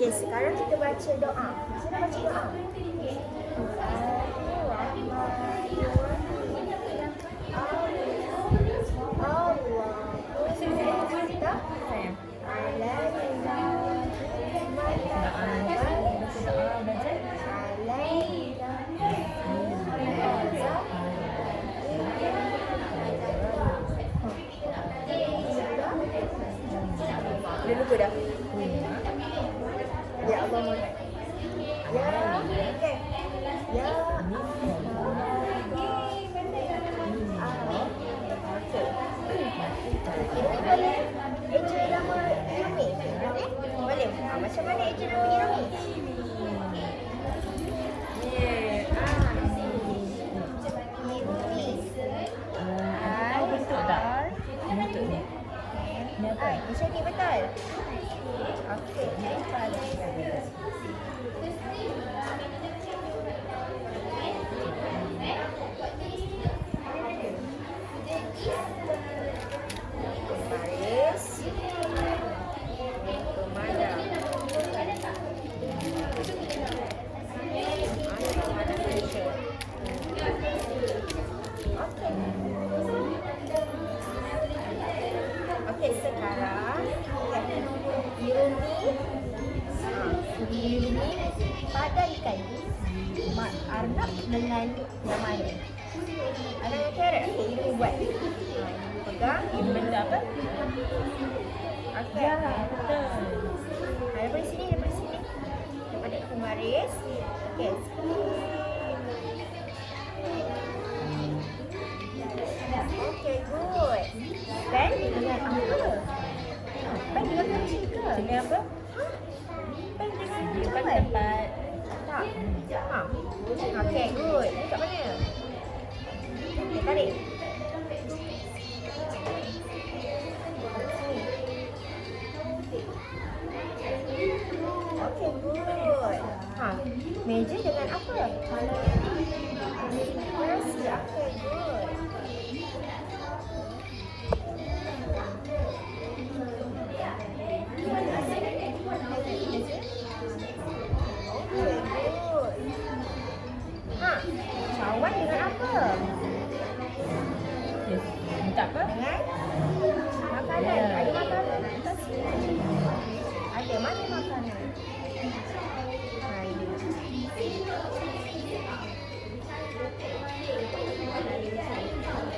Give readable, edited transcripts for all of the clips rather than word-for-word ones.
Okey, sekarang kita baca doa. Kita baca doa. Dia lupa dah. Ya Allah. Ya. Okey. Ya. Ini boleh eja nama Irumi. Boleh. Macam mana eja nama Irumi? Bentuk ni. Ni apa? Macam ni betul? Okey. Baris. Okey, sekarang Irumi padankan Mak Arnab dengan nama dia. Ada yang carrot? Okey, Irumi buat. Irumi pegang. Ini benda apa? Okey. Ya, betul. Daripada sini. Daripada Kumaris. Okey. Okey, good. Dan dengan apa? Pen dengan kunci ke? Sini apa? Pen dengan Depan jalan. tempat. Tak. Okey, good. Ini kat mana? Okey, tarik. Okey, good. Meja dengan apa? Kursi. Okey, good. Cawan dengan apa? Yes. Minta apa? Dengan makanan. Ya. Ada makanan atas sini. Ada mana makanan?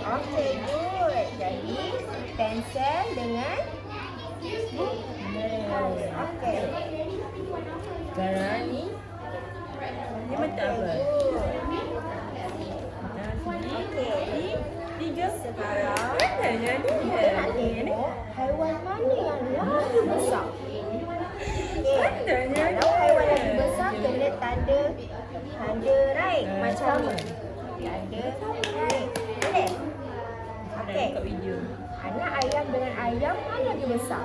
Okey, good. Jadi pensel dengan buku. Okey. Sekarang ni. Dia minta apa? Okey. Tiga. Sekarang Mana jadi? kita nak tengok haiwan mana yang lagi besar. Okey. Tandanya Kalau haiwan lagi besar kena tanda right. Macam ni. Tanda right. Boleh? Okey. Kat video. Anak ayam dengan ayam mana lagi besar?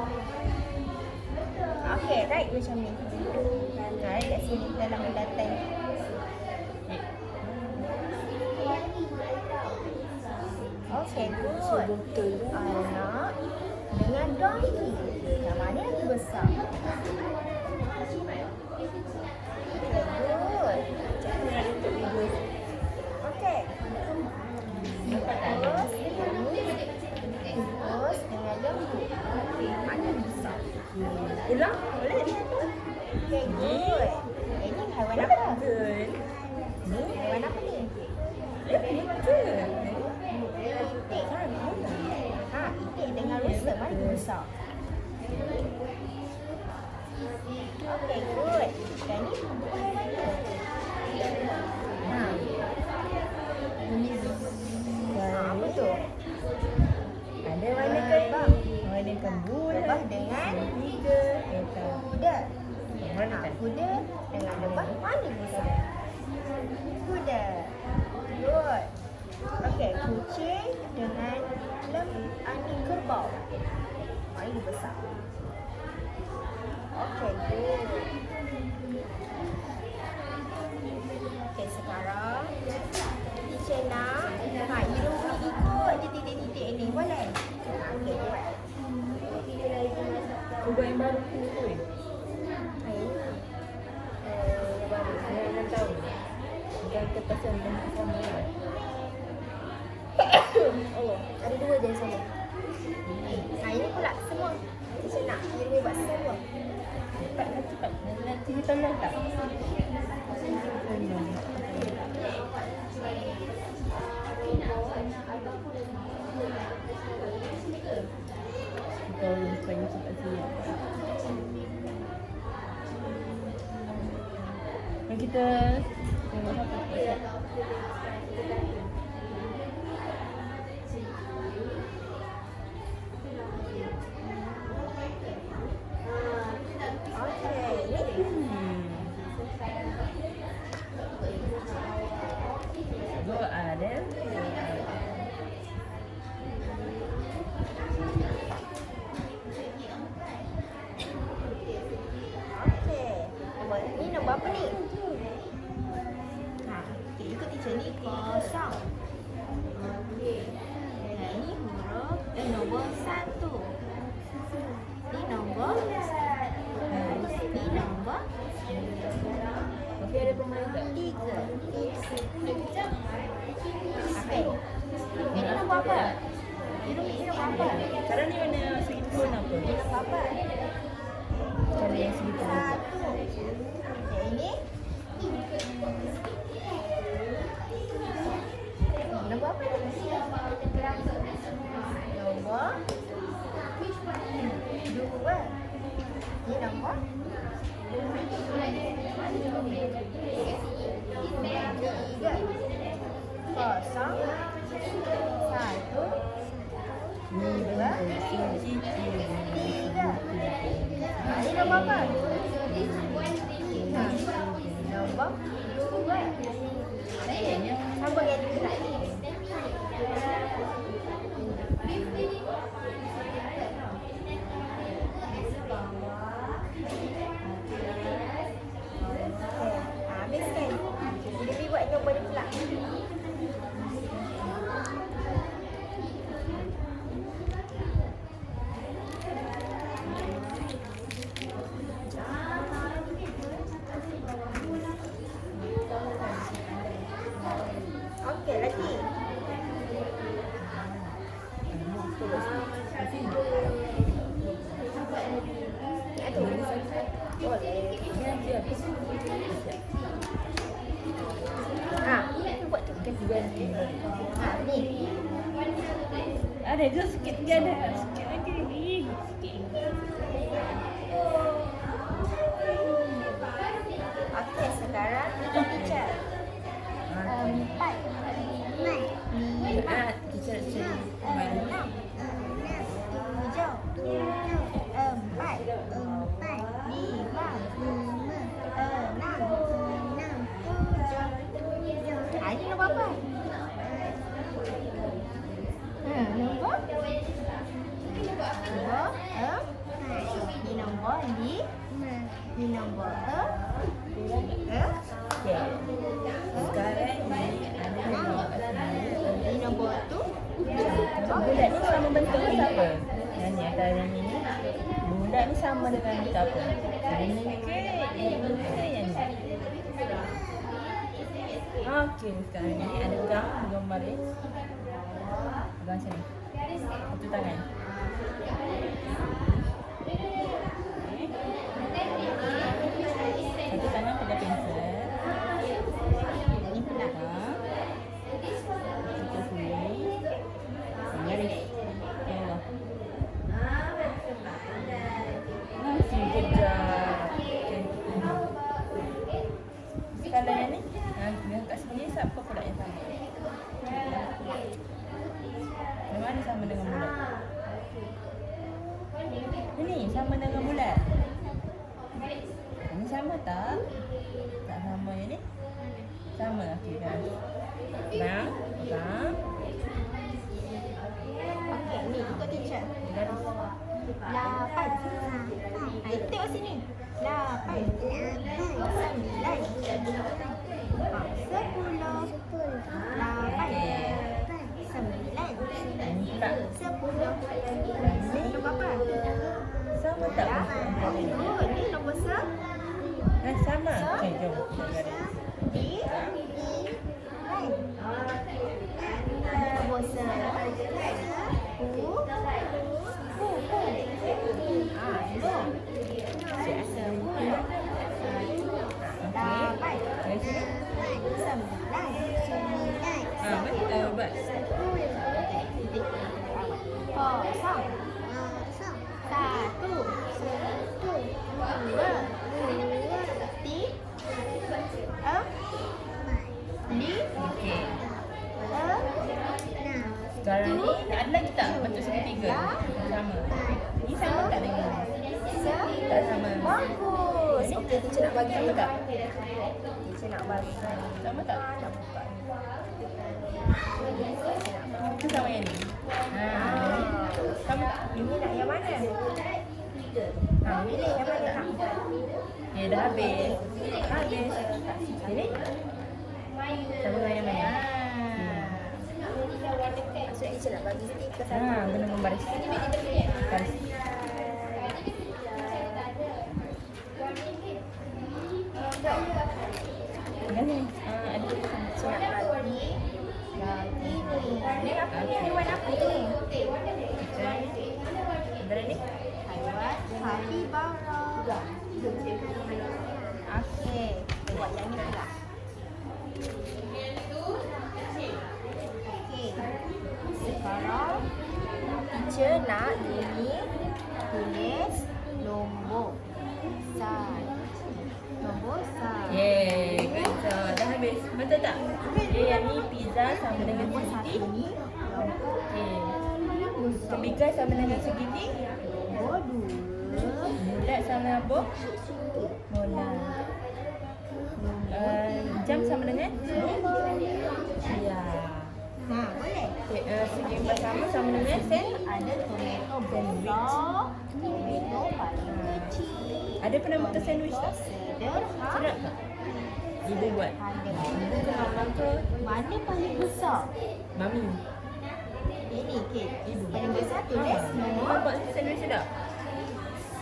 Okey, right macam ni. Right kat sini dalam bulatan. Okey, good. Anak dengan donkey. Yang mana lagi besar? Good. Okey. Terus dengan lembu. Mana yang besar? Ulang? Boleh? Okey, good. Ini haiwan apa? Good. Ni haiwan apa ni? Betul. Itik. Itik dengan rusa mana yang besar? Okey, good. Dan ni buku haiwan ni. Apa tu? Ada warna kebab. Warna kembun. Lebah dengan Tiga. kuda. Mana kan? Kuda dengan lebah mana yang besar? Kuda. Good. Okey, kucing dengan kerbau. Mana yang besar? Okey, good. Okey, sekarang teacher nak Irumi ikut je titik-titik ni. Boleh? Okey, buat. Ubah yang baru tu. Ini. Bukan kertas yang sama. Oh, ada dua je yang sama. Ini pula semua. Saya nak Irmi buat semua. Cepat. Nanti dia tolong tak? Tolong supaya cepat siap. Dan kita tengok apa siap. Go Adel. Ni nombor apa ni? Kita ikut teacher ni kosong. Ini huruf nombor 1. Ni nombor Ni nombor Okey, ada pemain tak? 3. Okey. Ini nombor apa? Ini nombor apa? Cara ni mana segi pun apa? Ini nombor apa? Cara yang segi pun. 1. Yang ini nombor apa ni? Nombor 2. Ini nombor 3. 0. 1. Ni bentuk segi 3. Ini nombor apa? Nombor 2. Sambung yang dekat. Habiskan. Jadi buat nombor ni pula. Okey, lagi. Aduh. Boleh. Ni apa? Buat tu kesian. Ni. Ada je sikit lagi ada. Sikit lagi. Sikit. Okey, sekarang kita teacher. 4. Teacher mana? 7. 4. 5. 6. 7. Ini nombor apa? Nombor? Ini nombor di? Ini nombor Okey. Sekarang ni ada nombor Ini nombor tu? bulat ni sama bentuk ke apa? Yang ni antara yang ni. Bulat ni sama dengan bentuk apa? Yang ni ke? Yang ni. Okey, sekarang ni ada gang baris. Gang sini. Satu tangan. Satu tangan pegang pensel. Ini pula. Satu sini. Baris. Ya. Masih kejap. Kalau yang ni, yang kat sini siapa pula yang sama? Yang mana sama dengan bulat? Ini sama dengan bulat. Ini sama tak? Tak sama yang ni? Sama. Okey, guys. Bang. Okey, ni ikut teacher. Garis. 8. Tengok sini. 8. 9. 10. 8. 9. Ini pula. 10. Ini nombor apa? Sama tak? Oh, ni nombor Sama. Okey, jom. Garis. di bentuk segitiga. Sama. Ini sama tak dengan ni? Tak sama. Bagus. Okey, teacher nak bagi Sama tak? Teacher nak bagi. Sama tak? Itu sama yang ni. Sama tak? Ini nak yang mana? Pilih yang mana nak? Ya, dah habis. Habis. Ini? Sama dengan yang mana? Maksudnya teacher nak bagi stiker satu. Kena membaris. Baris. Ini. Ada tulisan. Teacher nak bagi. Lagi ni. Ni apa ni? Haiwan apa ni? Ada ni? Haiwan kapibara. Okey. Buat yang ni pula. Okey. Sekarang teacher nak Yuni tulis nombor. Nombor satu. Yeay, good job. Dah habis. Betul tak? Yang ni pizza sama dengan Nombor segiti. satu ni. Okey. Tebikar sama dengan segiti. Nombor dua. Bulat sama apa? Bola. Jam sama dengan? Ya. Boleh. Segi empat sama dengan sen. Ada tomato besar. Tomato paling kecil. Ada pernah makan sandwich tak? Sederhana. Sedap tak? Ibu buat. Ada. Ibu ke mama ke? Mana paling besar? Mami. Ini okey. Ibu. Paling besar tulis Mama nombor buat sandwich sedap?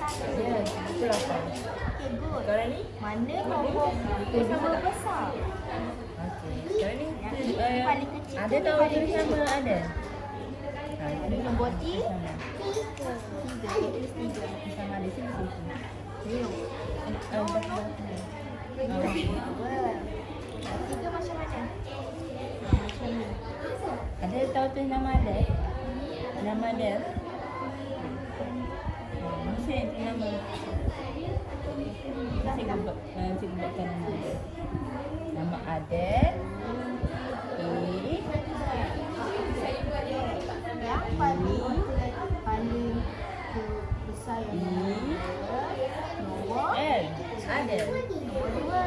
satu. Ya, betul apa? Okey, good. Sekarang ni? Mana nombor besar? Okey. Sekarang ni Yang paling kecil ada tu tahu paling tulis nama kecil. ada? Ini nombor tiga. Sama. Tiga. Kita tulis tiga. Sama ada sini sini. Ini nombor dua. Tiga macam mana? Macam ni. Ada tahu tulis nama ada? Nama dia? Mesti itu nama. Cikgu buatkan nama dia. Nama ada. Yang paling besar yang nombor L. Ada. nombor dua.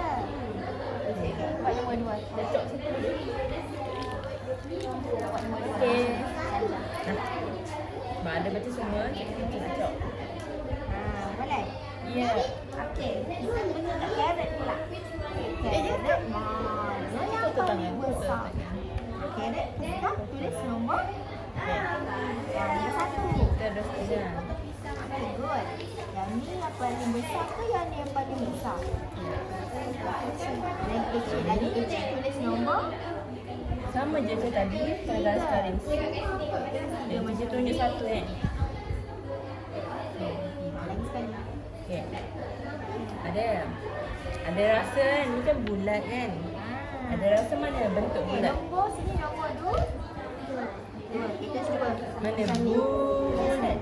Buat nombor dua. Cocok situ. Buat nombor dua. Okey. Mak ada baca semua. Cocok. Boleh? Ya. Okey. Kita tak carrot pula. Carrot mana yang Foto paling tangan. besar? Carrot kita tulis nombor yang satu. Kita ada sekian. Okey, good. Yang ni yang paling besar ke yang ni yang paling besar? Lagi kecil tulis nombor. Sama je macam tadi. Pada garis garis. Dia macam tunjuk satu kan. Lagi sekali. Okey. Ada rasa kan. Ni kan bulat kan. Ada rasa mana bentuk Okey, bulat? nombor sini nombor dua. Kita cuba. Mana Macam ni. bulat?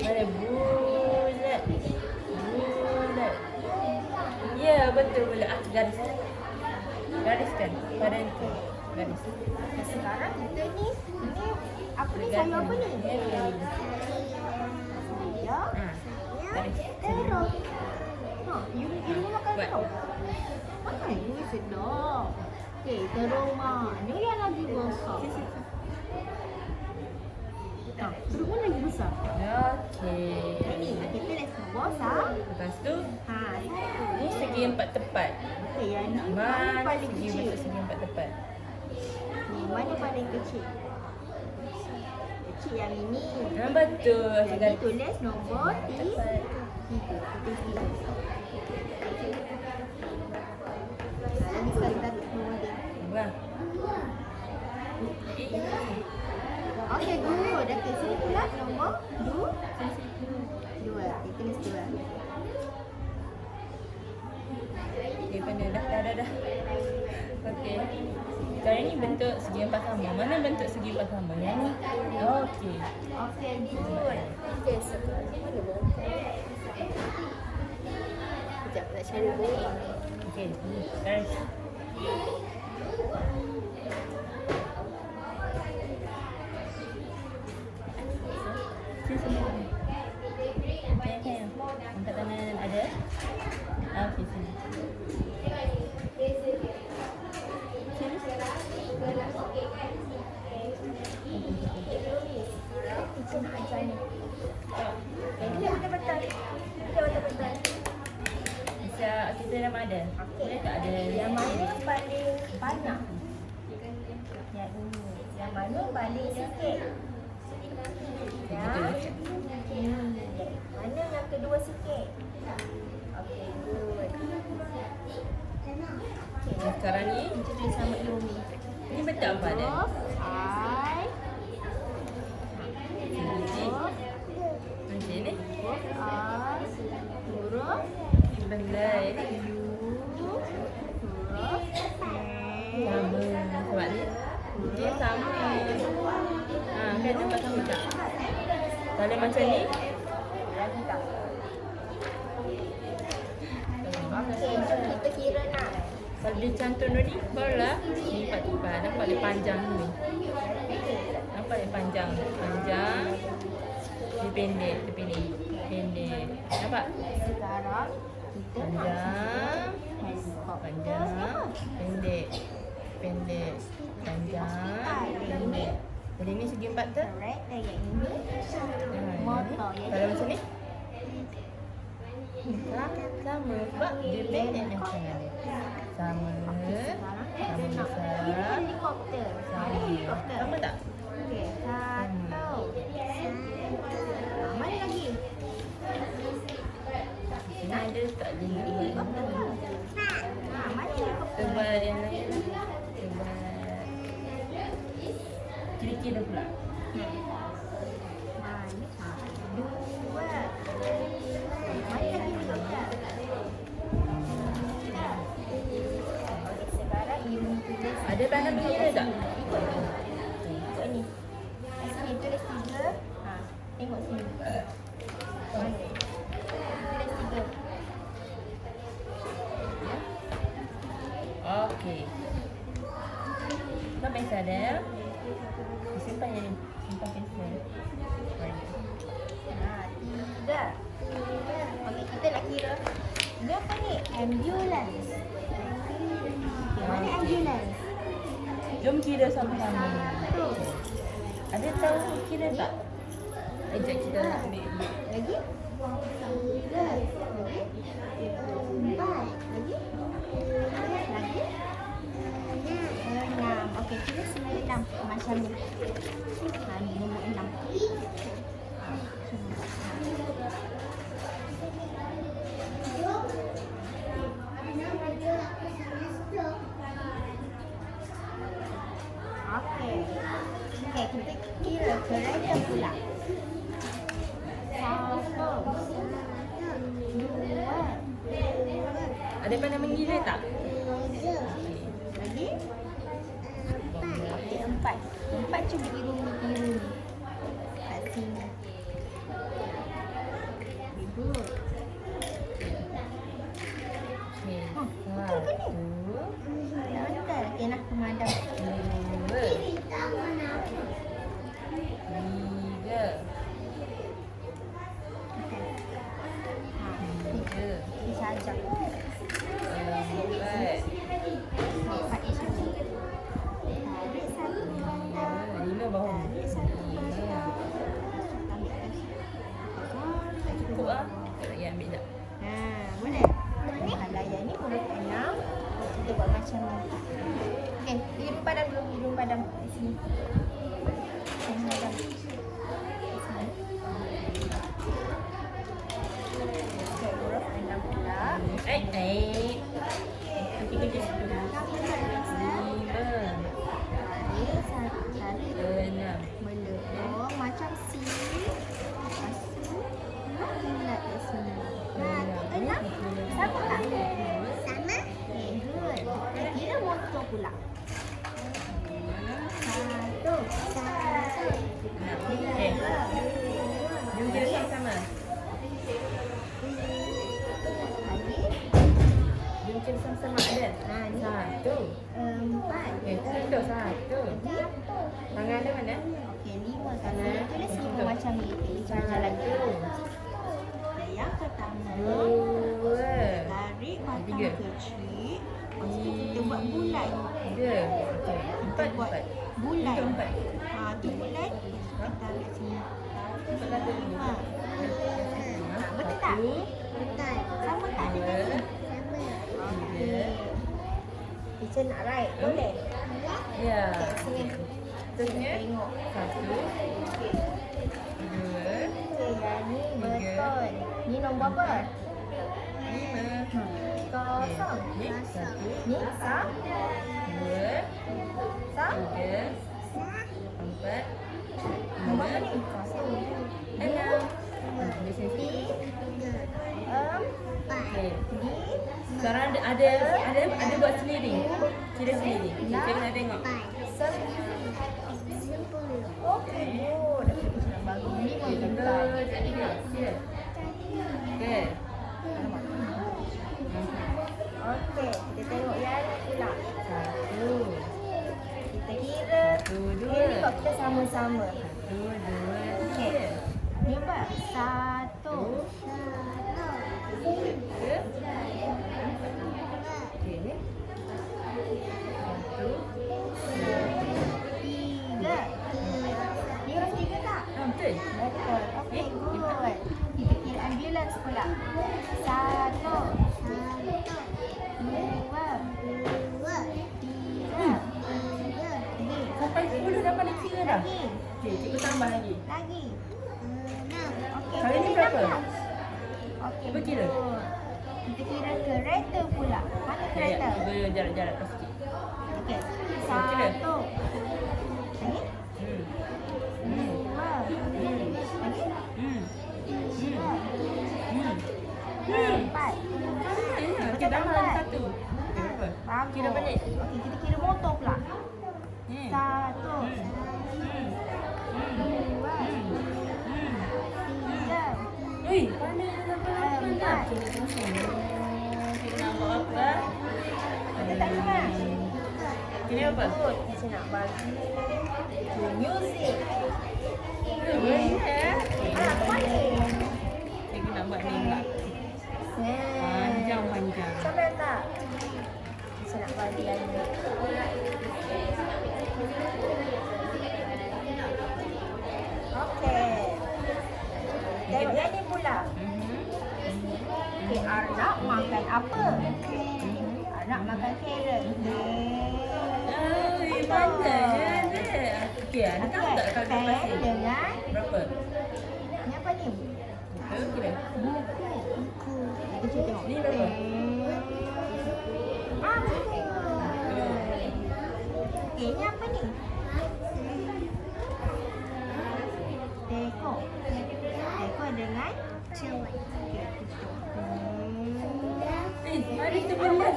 Mana bulat? Bulat. Ya, betul bulat. Garis. Gariskan. Pada itu. Garis. Sekarang kita ni apa ni sayur apa ni? Ya. Ya. Garis. Terus. You makan Buat. terus? Makan you sedap. Okey, terus mana yang lagi besar? Terus mana lagi besar? Okey. Ini kita tulis nombor satu. Lepas tu, Satu. ni segi empat tepat. Okey, yang ni mana Mana paling segi kecil? bentuk segi empat tepat? Ni mana paling kecil? Kecil yang ini. Betul. Jadi tulis nombor tiga. Tepat. Tulis tiga. Lagi sekali kita tulis nombor tiga. Wah. Okey, good. Okey, sini pula nombor dua. Dua. Kita tulis dua. Okey, pandai dah. Okey. Sekarang ni bentuk segi empat sama. Mana bentuk segi empat sama? Yang ni. Okey. Okey, good. Okey, sekarang mana bongkar? Sekejap, nak cari bongkar. Okey. Garis. Angkat tangan ada? Okey, sini. Kita nak ajar ni. Kita betul-betul. Kita betul-betul. Siap, kita nama ada? Boleh tak ada? Yang mana paling banyak? Yang ini. Yang mana paling sikit? Ya. Mana yang kedua sikit? Okey, good. Okay, sekarang ni, Kita sama Yomi. ni betul apa ada? Huruf I. Huruf Macam ni? huruf I. Huruf Betul. U. Huruf E. Sama. Sebab ni, dia sama. Kan nampak sama tak? Kalau macam ni, Lagi tak? Okey, jom kita kira nak. kalau dia cantum ni, barulah lipat-lipat. Nampak dia panjang ni. Nampak dia panjang. Panjang. Dia pendek. Dia pendek. Pendek. Nampak? Sekarang kita Panjang. Handphone. Panjang. Pendek. Pendek. Panjang. Pendek. Jadi ni segi empat tu. Correct. Dan yang ini motor. Yang Kalau macam ni? Sama. Sebab dia pendek ni tangan dia. Sama. Sama besar. helikopter. Sama. Helikopter. Sama tak? Okey, satu. Mana lagi? Sini ada tak dia? Helikopter. Mana helikopter? Tebal yang lain. Tebal. Kira-kira pula. Mana? Dua. Mana lagi helikopter? Okey, sekarang you tulis. Ada tanda kira tak? Ikut ni. Sini tulis 3. Tengok sini. Mana? Tulis 3. Okey. Kau pensel ada? Simpan je ni. Simpan pensel. Tiga. Okey, kita nak kira. Dia apa ni? Ambulance. Mana ambulance? Jom kira sama-sama. Tu. Ada tahu kira tak? Sekejap kita nak ambil. Lagi? Tiga. Lagi? Empat. Lagi? Lagi? Enam. Okey, kira sembilan enam. Macam ni. Ni nombor 6. Okey. Okey, kita kira kereta pula. Satu. Dua. Ada pandai mengira tak? Lagi? Okey, empat. Empat cuba biru-biru ni. Kat sini. Good. Okey. Betul ke ni? Betul. Okey, nak pemadam. Dua. Tiga. Tiga. Ini saja. Empat. Empat di sini. Tarik satu. Lima bahu. Tarik satu. Lima. Ambil atas. Cukup lah. Tak lagi ambil tak? Boleh? Layan ni huruf 6. Kita buat macam ni. Okey, hidung padam dulu. Hidung padam di sini. Hidung padam. Di sini. Okey, huruf 6 pula. Nanti kerja situ. Lima. Tarik satu. Tarik. Enam. Melorong macam C. Lepas tu, bulat kat sini. Tu 6. Sama tak? Sama. Okay, good. Kita kira motor pula. Satu. Satu. Okey. Jom kira sama-sama. Lagi. Jom kira sama-sama ada. Ni. Satu. 4. Satu. Satu. Lagi. Tangan ada mana? Okey, 5 kan. Tulis 5 macam ni. Pilih cara lagi. Yang kata Tiga. kecil. Lepas tu kita buat bulat. Tiga. Okey. Empat. Buat Empat. bulat. Tiga, empat. Tu bulat. Kita tarik sini. Empat lada dulu. Ha. Betul tak? Satu. Betul. Sama tak Dua. dengan ni? Sama. Tiga. Teacher nak write. Boleh? Ya. Okay, sini. Terusnya. Tengok. Satu. Dua. Okey, yang ni Tiga. betul. Ni nombor apa? Lima. Kosong. Ni satu. Ni sah. Dua. Sah. Tiga. Empat. Nombor Lima. apa ni? Kosong. Enam. Di sini. Empat. Okey. Sekarang ada buat sendiri. Kira sendiri. Kita nak tengok. Okey, good. Kita nak bagi ni Betul. Jadi dia. Okey. Okey, kita tengok yang ni pula. Satu. Kita kira. Satu, dua. Ini kok kita sama-sama. Satu, dua, Okey. tiga. Ni apa? Satu. Tiga. Okey. Satu. Tiga. Ni orang tiga tak? Betul. Betul. Okey, good. Kita kira ambulans pula. Satu. Dua. Tiga. Sampai 10 dah pandai kira dah. Lagi. Okey, cikgu tambah lagi. Lagi. Okey. Kali ni kita berapa? 16. Okey. Cuba kira. good. Kita kira kereta pula. Mana kereta? Ya, jarak-jarak sikit. Okey. kira. Satu. Lagi. Dua. Lagi. Tiga. Empat. Okey, tambah lagi satu. Okey, berapa? Bagus. Kira balik. Okey, kita kira motor pula. Hmm. Satu. Dua. Tiga. Ui, pandai pandai. Okey, kita nak buat apa? Ada tak sama? Kini apa? Good. Kita nak bagi music. Boleh. Mana? Cikgu nak buat ni pula. Panjang-panjang. Sampai tak? Kita nak bagi yang ni. Okey. Tengok yang ni pula. Okey, Arnab makan apa? Arnab makan carrot. Ui, pandai je. Okey, ada tahu tak kalau pen pasir? dengan Berapa? ni apa ni? Betul kira. Buku. Kita tengok. Ni berapa? Buku. Okey, ni apa ni? Teko. Teko dengan cewek. Ada sebelah tak?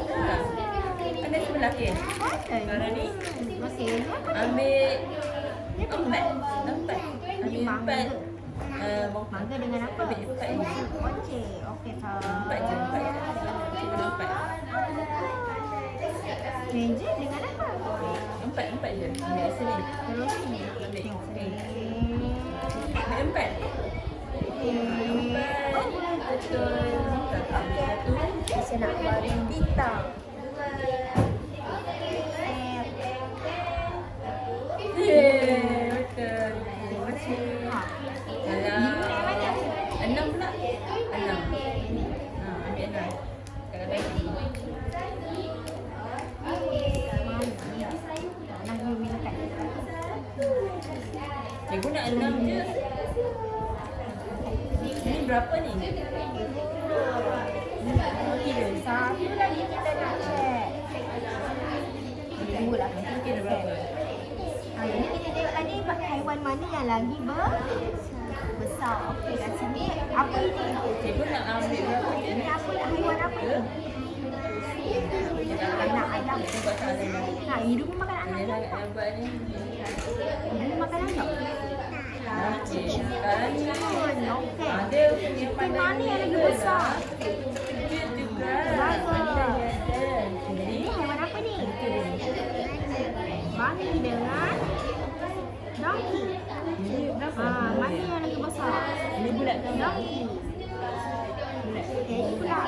Ada sebelah ke? Sekarang ni Okey, ni apa ni? ambil empat. Ambil Mangga. empat. Mangga dengan apa? Ambil empat ni. Okey, okey. Empat je. Cikgu nak empat. Meja dengan apa? Empat je. Ambil sini. Terus ni. Ambil Tengok. sini. Ambil empat. Betul. Satu. Saya nak bagi bintang. Yeay, betul. Terima kasih. Dalam enam pula. Enam. Ambil enam. Sekarang lagi. Cikgu nak enam je. Ini berapa ni? Kira. Satu lagi kita nak check. Dua lah. Kira berapa? Ini kita tengok tadi haiwan mana yang lagi besar. Okey, kat sini apa ini? Cikgu nak ambil berapa je? Ini apa haiwan apa ni? Anak ayam. Buat soalan ni. Nah, hidung makan anak Ini ayam. nak buat ni. Hidung makan ayam. Okey. Sekarang ni. Okey. Ada punya pandai. Mana yang lagi besar? Dia juga. Bagus. Jadi, Ini haiwan apa ni? Bunny dengan donkey. ini berapa? Mana yang lagi besar? Ini bulat. Donkey. Okey, ini pula.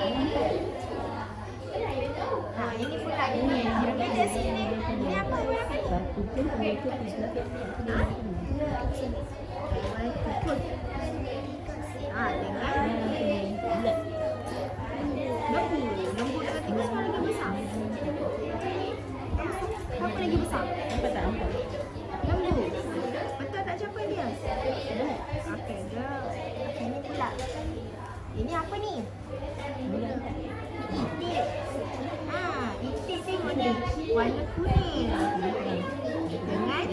ini pula ini. Okey, sini. Ini apa warna ni? Satu pun dua pun tiga pun. Dengan Bulat. lembu. Lembu dengan tikus mana lagi besar? Apa lagi besar? Nampak tak? Nampak? Lembu. Betul tak siapa dia? Okey, dah. Ini pula. Ini apa ni? Bulat tak? Itik. Itik tengok dia. Warna kuning. Dengan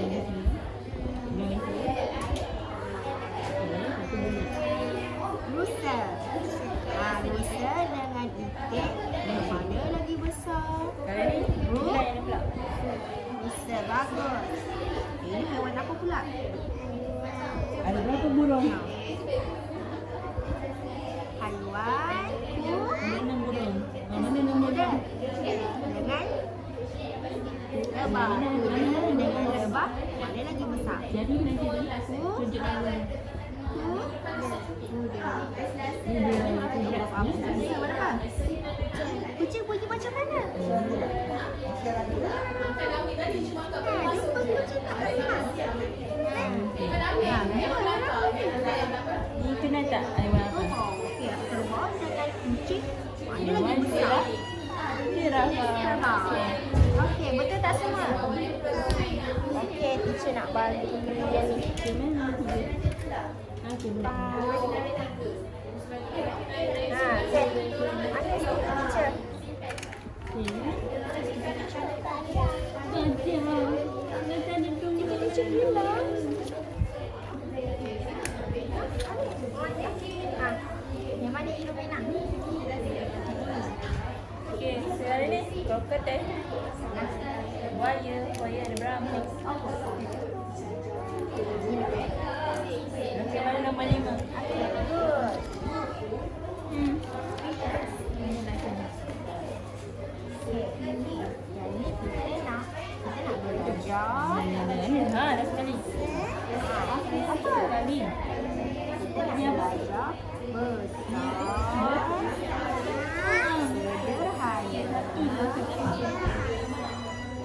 rusa. Rusa dengan itik. Yang mana lagi besar? Kalau ni, bulat yang pula. Rusa, bagus. Ini haiwan apa pula? Ada berapa burung? Haiwan Mana burung? Mana nombor dia? dengan lebah. Dengan lebah, mana lagi besar? Jadi nanti dia tunjuk nama. Kucing pergi macam mana? Jumpa kucing tak besar. Ni kenal tak haiwan apa? Okey, terbang dengan kucing. Mana lagi besar? Zirafah. Okey, betul tak semua? Okey, teacher nak bantu yang ni. Okey, mana? Set. Mana teacher? Yang mana Ilumina? Okey, sekarang ni krokodil. Buaya ada berapa? Okey, mana nombor 5? Good. Dah sekali. Sekali. Ni apa?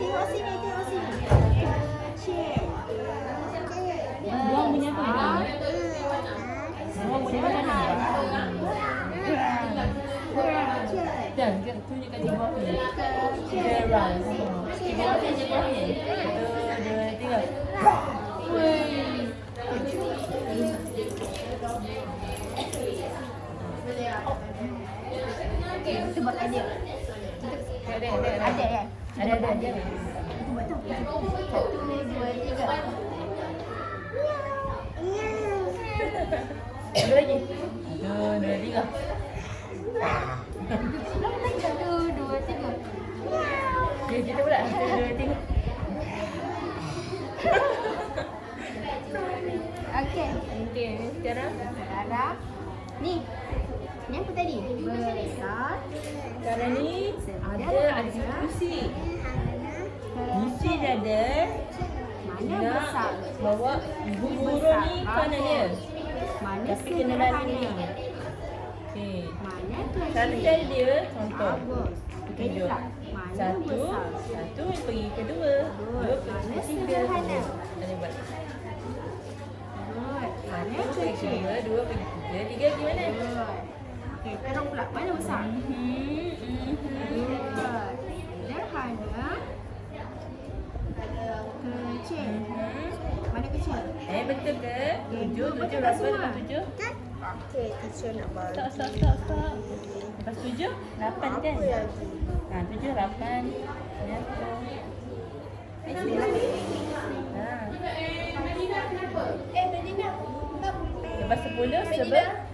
Tengok sini, tengok sini. Kecil. Buang punya apa ni? Buang punya mana? Jangan tunjukkan di bawah ni. Gerard. Tiga orang je bawah ni. 1, 2, 3. Wih. Kita buat idea. Ada. Ada ya? Ada. Kita buat tu. 1, 2, 3. Ada lagi. 1, 2, 3. 1, 2, 3. Okay, kita pula. 1, 2, 3. Okey. Okey, sekarang Ni. Ni apa tadi? Besar. sekarang ni ada kursi. Mesti dia ada. Mana Nak besar? bawa ibu burung ni kanan dia. Mana Tapi kena lari ni. sederhana? Okey. Mana kecil? Satu cara dia, contoh. Bagus. Tunjuk. Mana Satu besar? pergi kedua. Dua pergi Mana ketiga. sederhana? Ada buat. Good. Mana Satu pergi kecil? kedua, dua pergi tiga, tiga pergi mana? Good. Okey, terang pula. Mana besar? Good. Sederhana. Kecil. Mana kecil? Betul ke? Tujuh betul tak berapa semua? lepas tujuh? Okey, teacher nak bagi. Tak. Lepas tujuh, 8 kan? Apa lagi? 7, 8. Ya. Lepas 10, 11.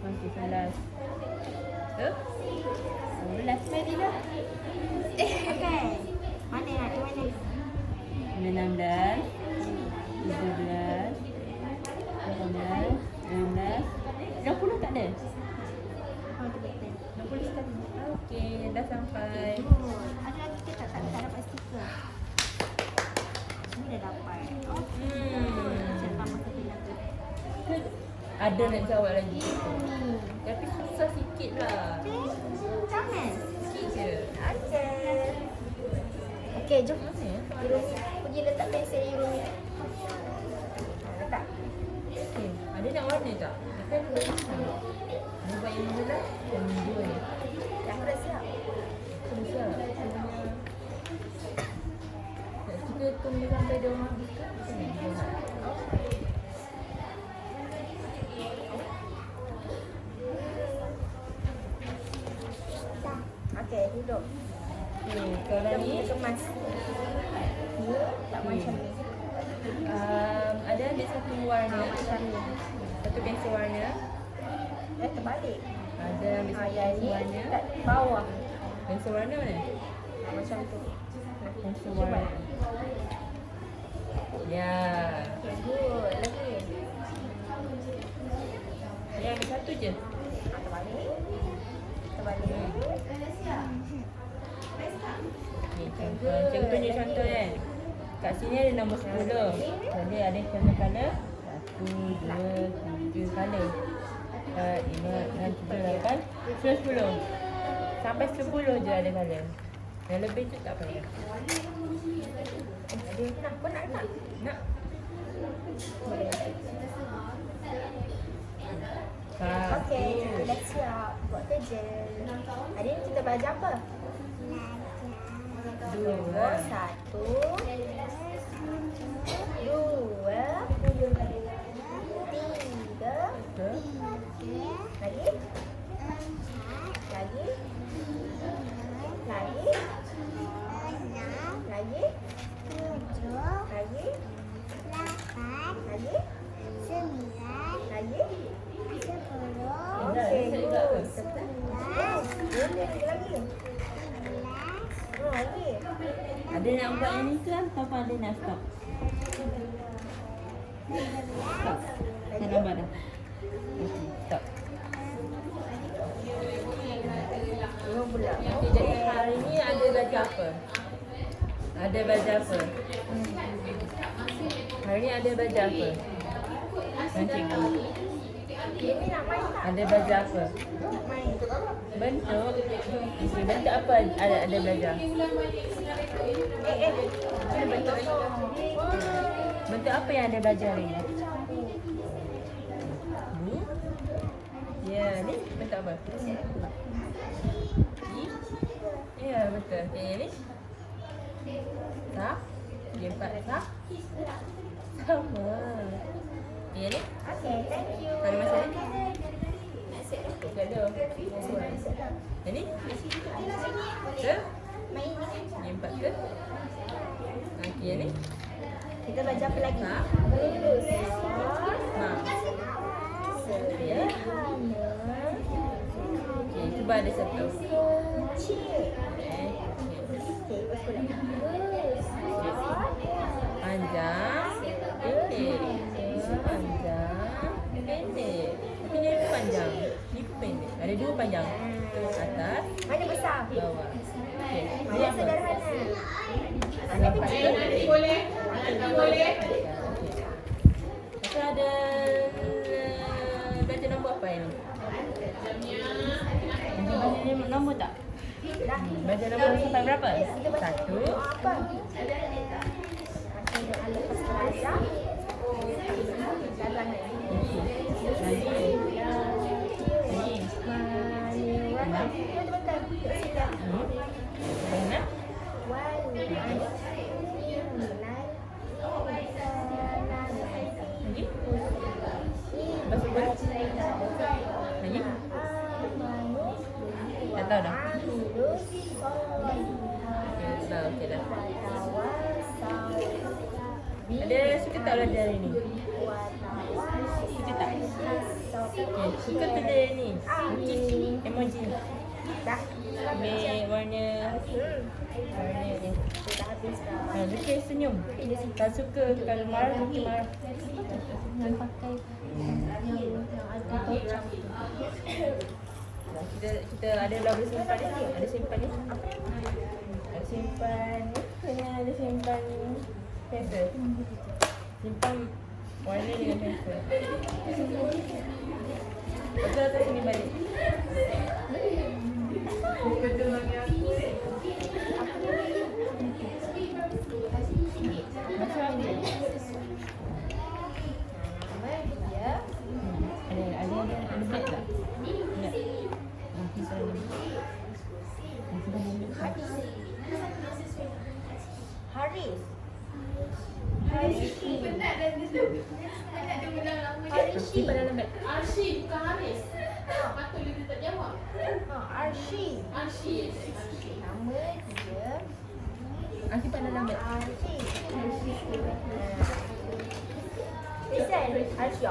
Masih salah. 11. Okey. Mana nak? Di mana? 16. 17. 18. 19. 20 tak ada? Oh, betul. 20 sekali. Okey, dah sampai. Ada lagi ke tak dapat stiker? Ini dah dapat. Oh, cepat masuk ke dalam. Ada nak jawab lagi. Tapi susah sikit lah. Jangan. Sikit je. Okey, jom. Mana ya? Irumi, pergi letak pensel Irumi. Letak. Okey. Ada nak warna tak? Kita ada buat yang Ada buat yang mana dah? Yang dua ni. Aku dah siap. Sudah siap. Kita tunggu sampai dia orang habis ke? Okey, duduk. Okey, kalau ni Kita kemas. Ya, tak macam ni. ada ambil satu warna, satu pensel warna. Terbalik. Ada ambil satu Yang pensel ni warna. kat bawah. Pensel warna mana? Macam tu. Pensel warna. Ya. Okay, good. Lagi. Ya, ambil satu je. Terbalik. Terbalik. Ni contohnya contoh kan. Kat sini ada nombor 10. Jadi ada contoh colour 1, 2, 3 colour. 4, 5, 6, 7, 8, 10. Sampai 10 je ada colour. Yang lebih tu tak payah. Ada yang nak. Kau nak tak? Nak? Okey, Satu. dah siap buat kerja. Hari ni kita belajar apa? Dua. Satu. Dua. Tiga. Lagi? Lagi? Lagi? Lagi? Lagi? Lagi? Lagi? Okey, good. Lagi? Lagi? Ada nak buat yang ni ke ataupun ada nak stop? Stop. Dah nampak dah. Okey, stop. Belum pula. Okey, jadi hari ni ada belajar apa? Ada belajar apa? Hari ni ada belajar apa? Cikgu. Ini nak main tak? Ada belajar apa? Nak main. Bentuk. Okey, bentuk apa ada belajar? Ini bentuk Bentuk apa yang ada belajar hari ni? Ni? Ya, ni bentuk apa? Ni? Ya, betul. Okey, ni? Sah? Dia empat sah? Sama. Okey, ni? Okay, thank you. Ada masalah ni? Tak ada. Yang ni? Ke? Yang empat ke? Okey, yang ni? Kita belajar apa lagi? Ha? Lurus. Ha. Sederhana. Okey, cuba ada satu. Kecil. Okey. Okey, betul. Lurus. Panjang. Pendek. Panjang. Pendek. Tapi ni pun panjang. Ni pun pendek. Ada dua panjang. Atas, Mana besar? bawah. Okey. Ni Mana apa? sederhana? Mana kecil? Boleh. Boleh. Okey. Lepas ada belajar nombor apa yang ni? Belajar ni nombor tak? Dah. Belajar nombor sampai berapa? Kita baca. Satu. Apa? Okey, lepas belajar. Jalan lagi. Lagi. Lagi. Mana? Betul-betul. Siap. Mana? Lagi? Lepas tu lagi? Tak tahu dah. Okey, dah. Okey dah. Ada suka tak belajar hari ni? Suka tak? Okey, suka tu dia ni. Lukis emoji. Dah. Ambil warna ni. Dah habis dah. Lukis senyum. Tak suka kalau marah, lukis marah. Yang pakai yang ada tocang tu. Kita ada lagu simpan ni. Ada simpan ni. Ada simpan ni. Kena ada simpan pensel. Simpan warna dengan pensel. Betul tak sini balik? Arshi, bukan Haris. Patut dia tak jawab. Arshi. Arshi. Nama dia Arsi pandai lambat. Arshi. Listen, Arshi.